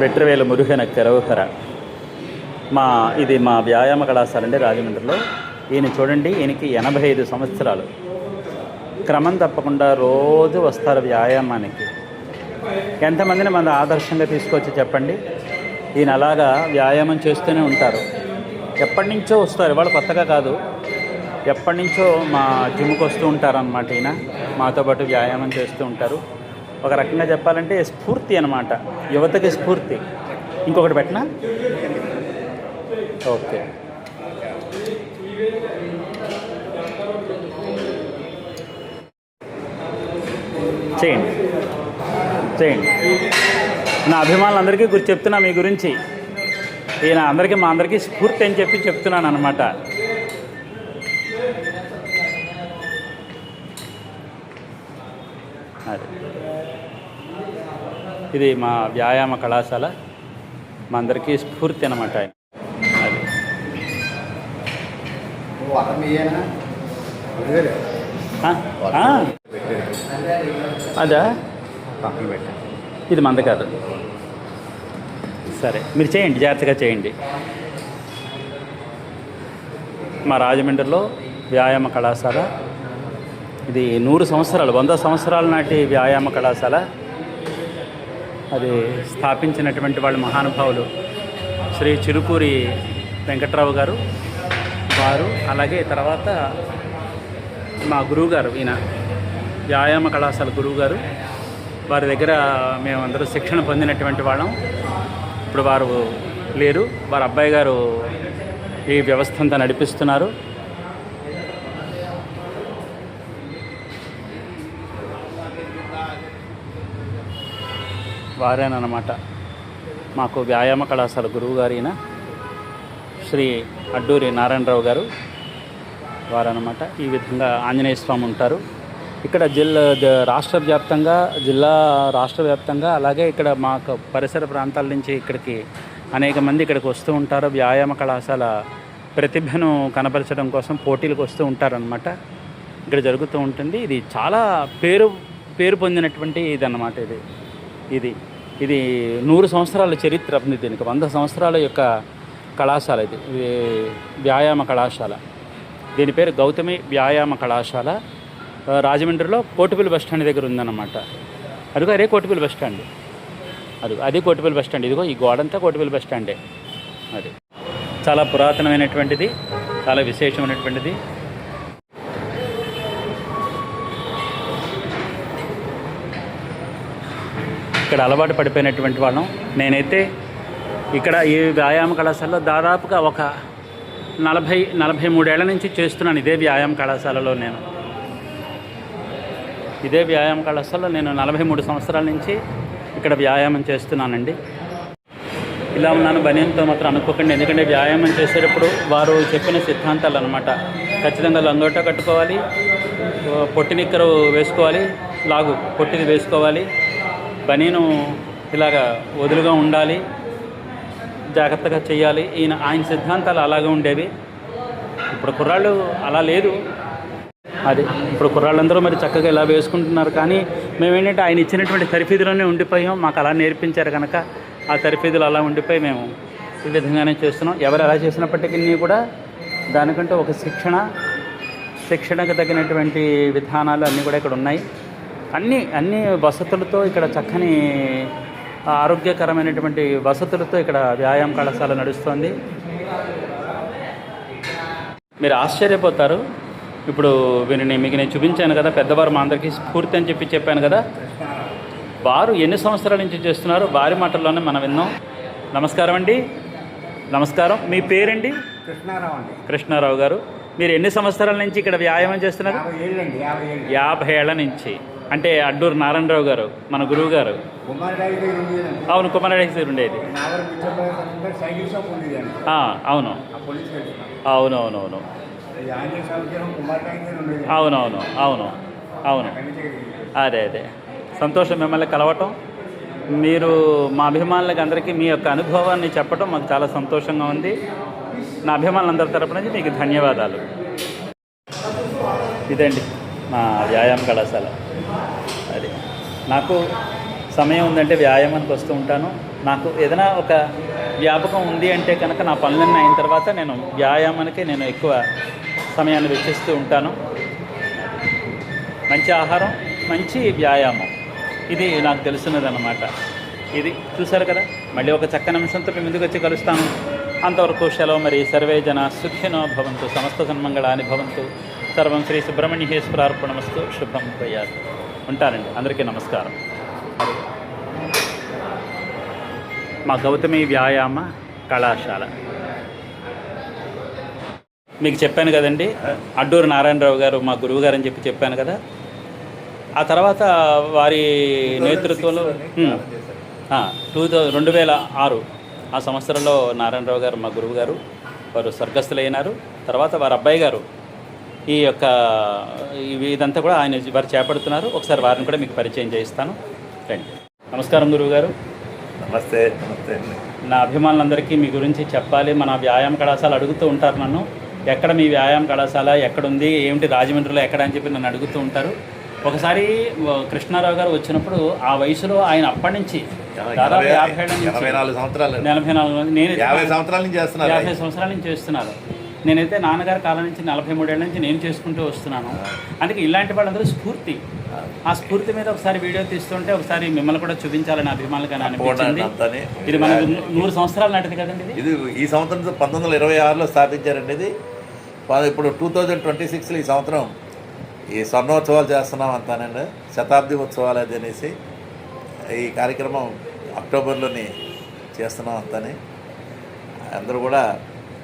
వెట్రవేలు మురుగన కరవహర ఇది మా వ్యాయామ కళాశాల అండి రాజమండ్రిలో. ఈయన చూడండి, ఈయనకి 85 సంవత్సరాలు. క్రమం తప్పకుండా రోజు వస్తారు వ్యాయామానికి. ఎంతమందిని మన ఆదర్శంగా తీసుకొచ్చి చెప్పండి. ఈయన అలాగా వ్యాయామం చేస్తూనే ఉంటారు. ఎప్పటి నుంచో వస్తారు, వాళ్ళు కొత్తగా కాదు, ఎప్పటి నుంచో మా జిమ్కి వస్తూ ఉంటారన్నమాట. ఈయన మాతో పాటు వ్యాయామం చేస్తూ ఉంటారు. ఒక రకంగా చెప్పాలంటే స్ఫూర్తి అన్నమాట, యువతకి స్ఫూర్తి. ఇంకొకటి పెట్టినా ఓకే. చేయండి చేయండి. నా అభిమానులందరికీ చెప్తున్నా మీ గురించి. ఈయన మా అందరికీ స్ఫూర్తి అని చెప్తున్నాను అన్నమాట. అది ఇది మా వ్యాయామ కళాశాల, మా అందరికీ స్ఫూర్తి అన్నమాట ఆయన. అదా ఇది మంద కాదు. సరే, మీరు చేయండి, జాగ్రత్తగా చేయండి. మా రాజమండ్రిలో వ్యాయామ కళాశాల ఇది 100 సంవత్సరాలు, 100 సంవత్సరాల నాటి వ్యాయామ కళాశాల. అది స్థాపించినటువంటి వాళ్ళు మహానుభావులు శ్రీ చిరుకూరి వెంకట్రావు గారు వారు. అలాగే తర్వాత మా గురువుగారు, ఈయన వ్యాయామ కళాశాల గురువుగారు, వారి దగ్గర మేమందరూ శిక్షణ పొందినటువంటి వాళ్ళం. ఇప్పుడు వారు లేరు, వారి అబ్బాయి గారు ఈ వ్యవస్థ అంతా నడిపిస్తున్నారు. వారేనమాట మాకు వ్యాయామ కళాశాల గురువు గారు ఈయన శ్రీ అడ్డూరి నారాయణరావు గారు వారన్నమాట. ఈ విధంగా ఆంజనేయ స్వామి ఉంటారు ఇక్కడ. రాష్ట్ర వ్యాప్తంగా అలాగే ఇక్కడ మాకు పరిసర ప్రాంతాల నుంచి ఇక్కడికి అనేక మంది ఇక్కడికి వస్తూ ఉంటారు. వ్యాయామ కళాశాల ప్రతిభను కనపరచడం కోసం పోటీలకు వస్తూ ఉంటారనమాట. ఇక్కడ జరుగుతూ ఉంటుంది. ఇది చాలా పేరు పొందినటువంటి ఇదన్నమాట. ఇది 100 సంవత్సరాల చరిత్ర ఉంది దీనికి. 100 సంవత్సరాల యొక్క కళాశాల ఇది వ్యాయామ కళాశాల. దీని పేరు గౌతమి వ్యాయామ కళాశాల. రాజమండ్రిలో కోటిపల్లి బస్టాండ్ దగ్గర ఉందన్నమాట. అదిగో అదే కోటిపల్లి బస్టాండ్, అదే కోటిపల్లి బస్టాండ్. ఇదిగో ఈ గోడంతా కోటిపల్లి బస్టాండే. అది చాలా పురాతనమైనటువంటిది, చాలా విశేషమైనటువంటిది. ఇక్కడ అలవాటు పడిపోయినటువంటి వాళ్ళం. నేనైతే ఇక్కడ ఈ వ్యాయామ కళాశాలలో దాదాపుగా ఒక 43 ఏళ్ల నుంచి చేస్తున్నాను. ఇదే వ్యాయామ కళాశాలలో ఇదే వ్యాయామ కళాశాలలో నేను 43 సంవత్సరాల నుంచి ఇక్కడ వ్యాయామం చేస్తున్నానండి. ఇలా ఉన్నాను బనియన్తో మాత్రం అనుకోకండి. ఎందుకంటే వ్యాయామం చేసేటప్పుడు వారు చెప్పిన సిద్ధాంతాలు అన్నమాట. ఖచ్చితంగా లంగోటా కట్టుకోవాలి, పొట్టి నిక్కరు వేసుకోవాలి, పొట్టిది వేసుకోవాలి, బనీను ఇలాగా వదులుగా ఉండాలి, జాగ్రత్తగా చేయాలి. ఆయన సిద్ధాంతాలు అలాగే ఉండేవి. ఇప్పుడు కుర్రాళ్ళు అలా లేదు. ఇప్పుడు కుర్రాళ్ళందరూ మరి చక్కగా ఇలా వేసుకుంటున్నారు. కానీ మేమేంటంటే ఆయన ఇచ్చినటువంటి తరఫీదులోనే ఉండిపోయాం. మాకు అలా నేర్పించారు కనుక ఆ తరఫీదులు అలా ఉండిపోయి మేము ఈ విధంగానే చేస్తున్నాం. ఎవరు ఎలా చేసినప్పటికీ కూడా దానికంటే ఒక శిక్షణకు తగినటువంటి విధానాలు అన్నీ కూడా ఇక్కడ ఉన్నాయి. అన్ని వసతులతో ఇక్కడ చక్కని ఆరోగ్యకరమైనటువంటి వసతులతో ఇక్కడ వ్యాయామ కళాశాల నడుస్తోంది. మీరు ఆశ్చర్యపోతారు. ఇప్పుడు మీకు నేను చూపించాను కదా, పెద్దవారు మా అందరికీ స్ఫూర్తి అని చెప్పాను కదా. వారు ఎన్ని సంవత్సరాల నుంచి చేస్తున్నారు వారి మాటల్లోనే మనం విన్నాం. నమస్కారం అండి. నమస్కారం. మీ పేరండి? కృష్ణారావు గారు. మీరు ఎన్ని సంవత్సరాల నుంచి ఇక్కడ వ్యాయామం చేస్తున్నారు? 50 ఏళ్ల నుంచి. అంటే అడ్డూరు నారాయణరావు గారు మన గురువు గారు. అవును, కుమారరెడ్డి దగ్గర ఉండేది. అవును అవునవునవును అవునవును అవును అవును అదే సంతోషం మిమ్మల్ని కలవటం. మీరు మా అభిమానులకి అందరికీ మీ యొక్క అనుభవాన్ని చెప్పడం మాకు చాలా సంతోషంగా ఉంది. నా అభిమానులందరి తరపు నుంచి మీకు ధన్యవాదాలు. ఇదండి మా వ్యాయామ కళాశాల. అది నాకు సమయం ఉందంటే వ్యాయామానికి వస్తూ ఉంటాను. నాకు ఏదైనా ఒక వ్యాపకం ఉంది అంటే కనుక నా పనులన్నీ అయిన తర్వాత నేను వ్యాయామానికి నేను ఎక్కువ సమయాన్ని వెచ్చిస్తూ ఉంటాను. మంచి ఆహారం, మంచి వ్యాయామం, ఇది నాకు తెలుసున్నదన్నమాట. ఇది చూశారు కదా. మళ్ళీ ఒక చక్కని అంశంతో మీ ముందుకు వచ్చి కలుస్తాను. అంతవరకు సెలవు. మరి సర్వే జన సుఖినో భవంతు, సమస్త సన్మంగళాని భవంతు, సర్వం శ్రీ సుబ్రహ్మణ్యేశ్వరార్పణమస్తు. శుభం భూయాత్. ఉంటానండి. అందరికీ నమస్కారం. మా గౌతమి వ్యాయామ కళాశాల మీకు చెప్పాను కదండి. అడ్డూరు నారాయణరావు గారు మా గురువు గారు అని చెప్పాను కదా. ఆ తర్వాత వారి నేతృత్వంలో 2006 ఆ సంవత్సరంలో నారాయణరావు గారు మా గురువు గారు వారు స్వర్గస్థులైనారు. తర్వాత వారి అబ్బాయి గారు ఇదంతా కూడా వారు చేపడుతున్నారు. ఒకసారి వారిని కూడా మీకు పరిచయం చేయిస్తాను. రండి. నమస్కారం గురువు గారు. నమస్తే. నమస్తే అండి. నా అభిమానులందరికీ మీ గురించి చెప్పాలి. మన వ్యాయామ కళాశాల అడుగుతూ ఉంటారు నన్ను, ఎక్కడ మీ వ్యాయామ కళాశాల ఎక్కడుంది, ఏమిటి రాజమండ్రిలో ఎక్కడ అని చెప్పి నన్ను అడుగుతూ ఉంటారు. ఒకసారి కృష్ణారావు గారు వచ్చినప్పుడు ఆ వయసులో ఆయన అప్పటి నుంచి దాదాపు 44 సంవత్సరాలు, 44 నేను 50 సంవత్సరాల నుంచి చేస్తున్నారు. 50 సంవత్సరాల నుంచి చేస్తున్నారు. నేనైతే నాన్నగారి కాలం నుంచి 43 ఏళ్ళ నుంచి నేను చేసుకుంటూ వస్తున్నాను. అందుకే ఇలాంటి వాళ్ళందరూ స్ఫూర్తి. ఆ స్ఫూర్తి మీద ఒకసారి వీడియో తీస్తుంటే ఒకసారి మిమ్మల్ని కూడా చూపించాలని అభిమానులుగా అనిపించింది. ఇది మనకు 100 సంవత్సరాలు నాటిది కదండి. ఇది ఈ సంవత్సరం 1926లో స్థాపించారండి. ఇది ఇప్పుడు 2026లో ఈ సంవత్సరం ఈ స్వర్ణోత్సవాలు చేస్తున్నాం అంతానండి. శతాబ్ది ఉత్సవాలు అది అనేసి ఈ కార్యక్రమం అక్టోబర్లోని చేస్తున్నాం అంతానే. అందరూ కూడా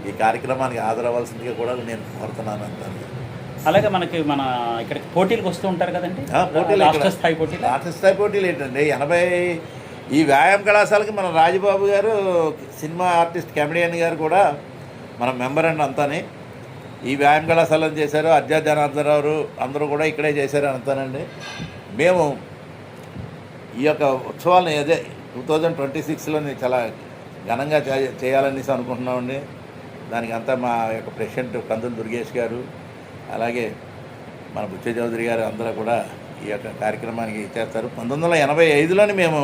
ఈ కార్యక్రమానికి హాజరవ్వాల్సిందిగా కూడా నేను కోరుతున్నాను అంతాను. అలాగే మనకి మన ఇక్కడ పోటీలకు వస్తూ ఉంటారు కదండి. పోటీలు, రాష్ట్ర స్థాయి పోటీలు. రాష్ట్ర స్థాయి పోటీలు ఏంటండి 80 ఈ వ్యాయామ కళాశాలకి మన రాజబాబు గారు సినిమా ఆర్టిస్ట్ కమెడియన్ గారు కూడా మన మెంబర్ అండి అంతానే. ఈ వ్యాయామ కళాశాలను చేశారు. అజ్జా జనార్దనరావు అందరూ కూడా ఇక్కడే చేశారు అంతానండి. మేము ఈ యొక్క ఉత్సవాలని అదే 2026లోని చాలా ఘనంగా చేయాలనేసి అనుకుంటున్నామండి. దానికి అంతా మా యొక్క ప్రెసిడెంట్ కందులు దుర్గేష్ గారు, అలాగే మన బుచ్చ చౌదరి గారు అందరూ కూడా ఈ యొక్క కార్యక్రమానికి చేస్తారు. 1985లోని మేము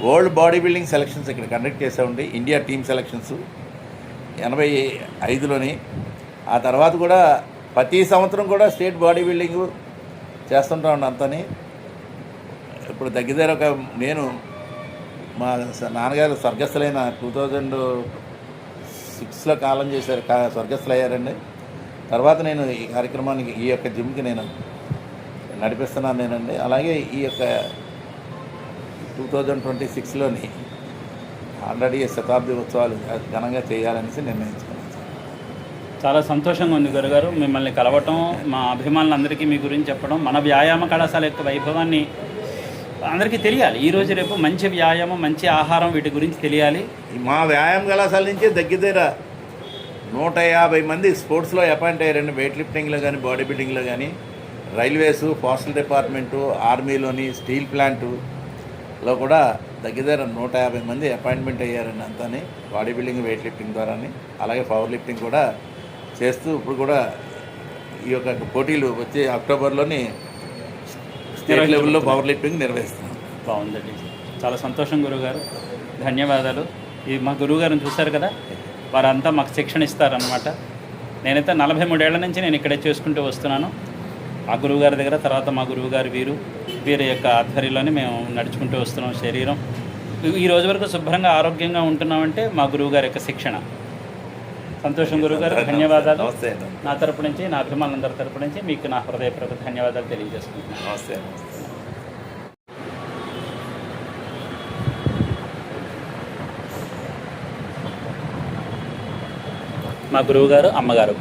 వరల్డ్ బాడీ బిల్డింగ్ సెలక్షన్స్ ఇక్కడ కండక్ట్ చేసామండి. ఇండియా టీమ్ సెలక్షన్స్ 85లోని. ఆ తర్వాత కూడా ప్రతి సంవత్సరం కూడా స్టేట్ బాడీ బిల్డింగ్ చేస్తుంటామండి అంతని. ఇప్పుడు దగ్గర నేను మా నాన్నగారు స్వర్గస్థులైన 2006లో కాలం చేశారు, స్వర్గస్థులు అయ్యారండి. తర్వాత నేను ఈ కార్యక్రమానికి ఈ యొక్క జిమ్కి నేను నడిపిస్తున్నాను నేనండి. అలాగే ఈ యొక్క 2026లోని ఆల్రెడీ శతాబ్ది ఉత్సవాలు ఘనంగా చేయాలనేసి నిర్ణయించుకున్నాను. చాలా సంతోషంగా ఉంది గురుగారు మిమ్మల్ని కలవటం, మా అభిమానులందరికీ మీ గురించి చెప్పడం. మన వ్యాయామ కళాశాల యొక్క వైభవాన్ని అందరికీ తెలియాలి. ఈరోజు రేపు మంచి వ్యాయామం, మంచి ఆహారం, వీటి గురించి తెలియాలి. మా వ్యాయామ కళాశాల నుంచి దగ్గర 150 మంది స్పోర్ట్స్లో అపాయింట్ అయ్యారండి. వెయిట్ లిఫ్టింగ్లో కానీ, బాడీ బిల్డింగ్లో కానీ, రైల్వేసు, పోస్టల్ డిపార్ట్మెంటు, ఆర్మీలోని, స్టీల్ ప్లాంటులో కూడా దగ్గర 150 మంది అపాయింట్మెంట్ అయ్యారండి అంతాని. బాడీ బిల్డింగ్, వెయిట్ లిఫ్టింగ్ ద్వారాని, అలాగే పవర్ లిఫ్టింగ్ కూడా చేస్తూ ఇప్పుడు కూడా ఈ యొక్క పోటీలు వచ్చే అక్టోబర్లోని స్టేట్ లెవెల్లో పవర్ లిఫ్టింగ్ నిర్వహిస్తున్నాం. బాగుందండి, చాలా సంతోషం గురువుగారు, ధన్యవాదాలు. ఈ మా గురువుగారిని చూశారు కదా, వారంతా మాకు శిక్షణ ఇస్తారనమాట. నేనైతే 43 ఏళ్ల నుంచి నేను ఇక్కడే చేసుకుంటూ వస్తున్నాను. ఆ గురువుగారి దగ్గర, తర్వాత మా గురువుగారు వీరి యొక్క ఆధ్వర్యంలోనే మేము నడుచుకుంటూ వస్తున్నాం. శరీరం ఈ రోజు వరకు శుభ్రంగా ఆరోగ్యంగా ఉంటున్నామంటే మా గురువుగారి యొక్క శిక్షణ. సంతోషం గురువుగారు, ధన్యవాదాలు. నా తరపు నుంచి, నా అభిమానులందరి తరపు నుంచి మీకు నా హృదయపూర్వక ధన్యవాదాలు తెలియజేసుకుంటున్నాను. నమస్తే. మా గురువుగారు, అమ్మగారు.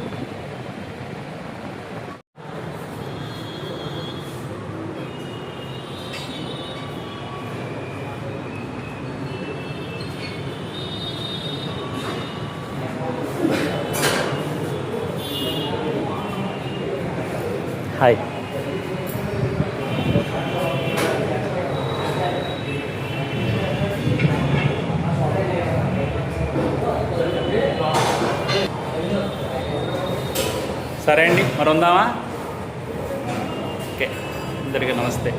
హాయ్. సరే అండి, మరి ఉందామా? ఓకే, అందరికీ నమస్తే.